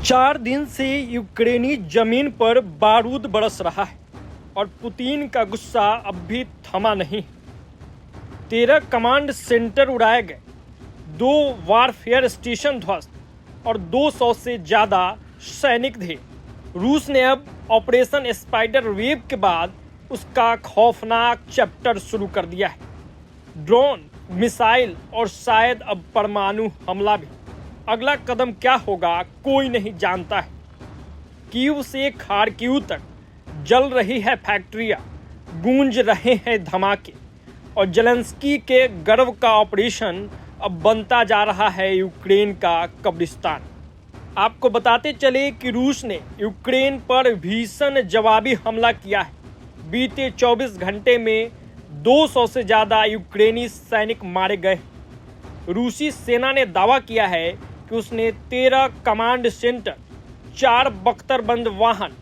4 दिन से यूक्रेनी जमीन पर बारूद बरस रहा है और पुतिन का गुस्सा अब भी थमा नहीं। 13 कमांड सेंटर उड़ाए गए, 2 वारफेयर स्टेशन ध्वस्त और 200 से ज़्यादा सैनिक थे। रूस ने अब ऑपरेशन स्पाइडर वेव के बाद उसका खौफनाक चैप्टर शुरू कर दिया है। ड्रोन, मिसाइल और शायद अब परमाणु हमला भी। अगला कदम क्या होगा कोई नहीं जानता है। कीव से खार्किव तक जल रही है फैक्ट्रियां, गूंज रहे हैं धमाके और जेलेंस्की के गर्व का ऑपरेशन अब बनता जा रहा है यूक्रेन का कब्रिस्तान। आपको बताते चले कि रूस ने यूक्रेन पर भीषण जवाबी हमला किया है। बीते 24 घंटे में 200 से ज़्यादा यूक्रेनी सैनिक मारे गए। रूसी सेना ने दावा किया है कि उसने 13 कमांड सेंटर, 4 बख्तरबंद वाहन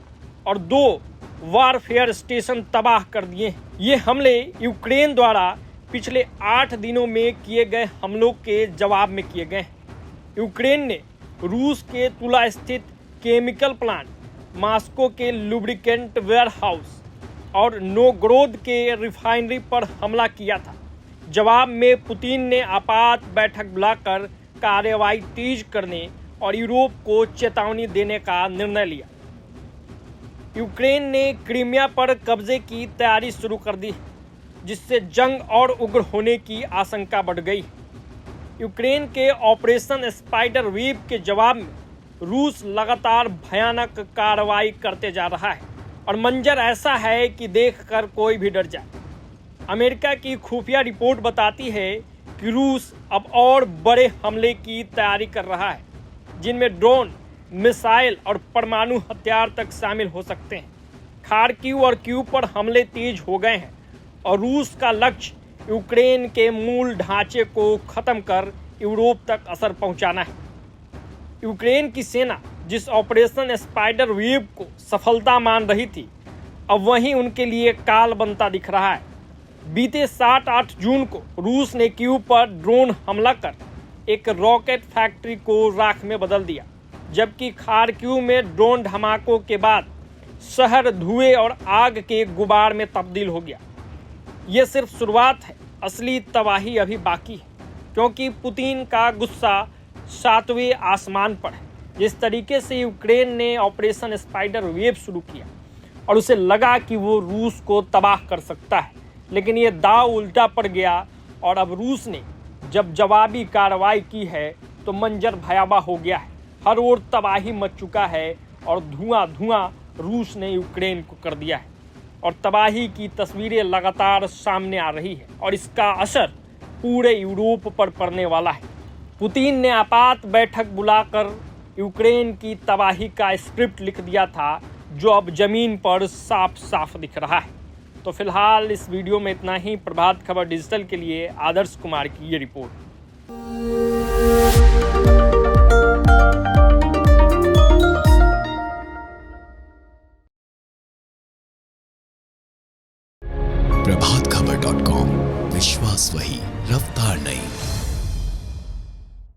और 2 वारफेयर स्टेशन तबाह कर दिए। ये हमले यूक्रेन द्वारा पिछले 8 दिनों में किए गए हमलों के जवाब में किए गए। यूक्रेन ने रूस के तुला स्थित केमिकल प्लांट, मॉस्को के लुब्रिकेंट वेयरहाउस और नोग्रोद के रिफाइनरी पर हमला किया था। जवाब में पुतिन ने आपात बैठक बुलाकर कार्रवाई तेज करने और यूरोप को चेतावनी देने का निर्णय लिया। यूक्रेन ने क्रीमिया पर कब्जे की तैयारी शुरू कर दी, जिससे जंग और उग्र होने की आशंका बढ़ गई। यूक्रेन के ऑपरेशन स्पाइडर वेव के जवाब में रूस लगातार भयानक कार्रवाई करते जा रहा है और मंजर ऐसा है कि देखकर कोई भी डर जाए। अमेरिका की खुफिया रिपोर्ट बताती है कि रूस अब और बड़े हमले की तैयारी कर रहा है, जिनमें ड्रोन, मिसाइल और परमाणु हथियार तक शामिल हो सकते हैं। खार्किव और कीव पर हमले तेज हो गए हैं और रूस का लक्ष्य यूक्रेन के मूल ढांचे को खत्म कर यूरोप तक असर पहुंचाना है। यूक्रेन की सेना जिस ऑपरेशन स्पाइडर वेव को सफलता मान रही थी, अब वहीं उनके लिए काल बनता दिख रहा है। बीते 7-8 जून को रूस ने कीव पर ड्रोन हमला कर एक रॉकेट फैक्ट्री को राख में बदल दिया, जबकि खार्किव में ड्रोन धमाकों के बाद शहर धुएं और आग के गुबार में तब्दील हो गया। ये सिर्फ शुरुआत है, असली तबाही अभी बाकी है, क्योंकि पुतिन का गुस्सा 7वें आसमान पर है। जिस तरीके से यूक्रेन ने ऑपरेशन स्पाइडर वेव शुरू किया और उसे लगा कि वो रूस को तबाह कर सकता है, लेकिन ये दाव उल्टा पड़ गया और अब रूस ने जब जवाबी कार्रवाई की है तो मंजर भयावह हो गया है। हर ओर तबाही मच चुका है और धुआं धुआं रूस ने यूक्रेन को कर दिया है और तबाही की तस्वीरें लगातार सामने आ रही है और इसका असर पूरे यूरोप पर पड़ने वाला है। पुतिन ने आपात बैठक बुलाकर यूक्रेन की तबाही का स्क्रिप्ट लिख दिया था, जो अब जमीन पर साफ साफ दिख रहा है। तो फिलहाल इस वीडियो में इतना ही। प्रभात खबर डिजिटल के लिए आदर्श कुमार की ये रिपोर्ट। प्रभातखबर.com, विश्वास वही, रफ्तार नहीं।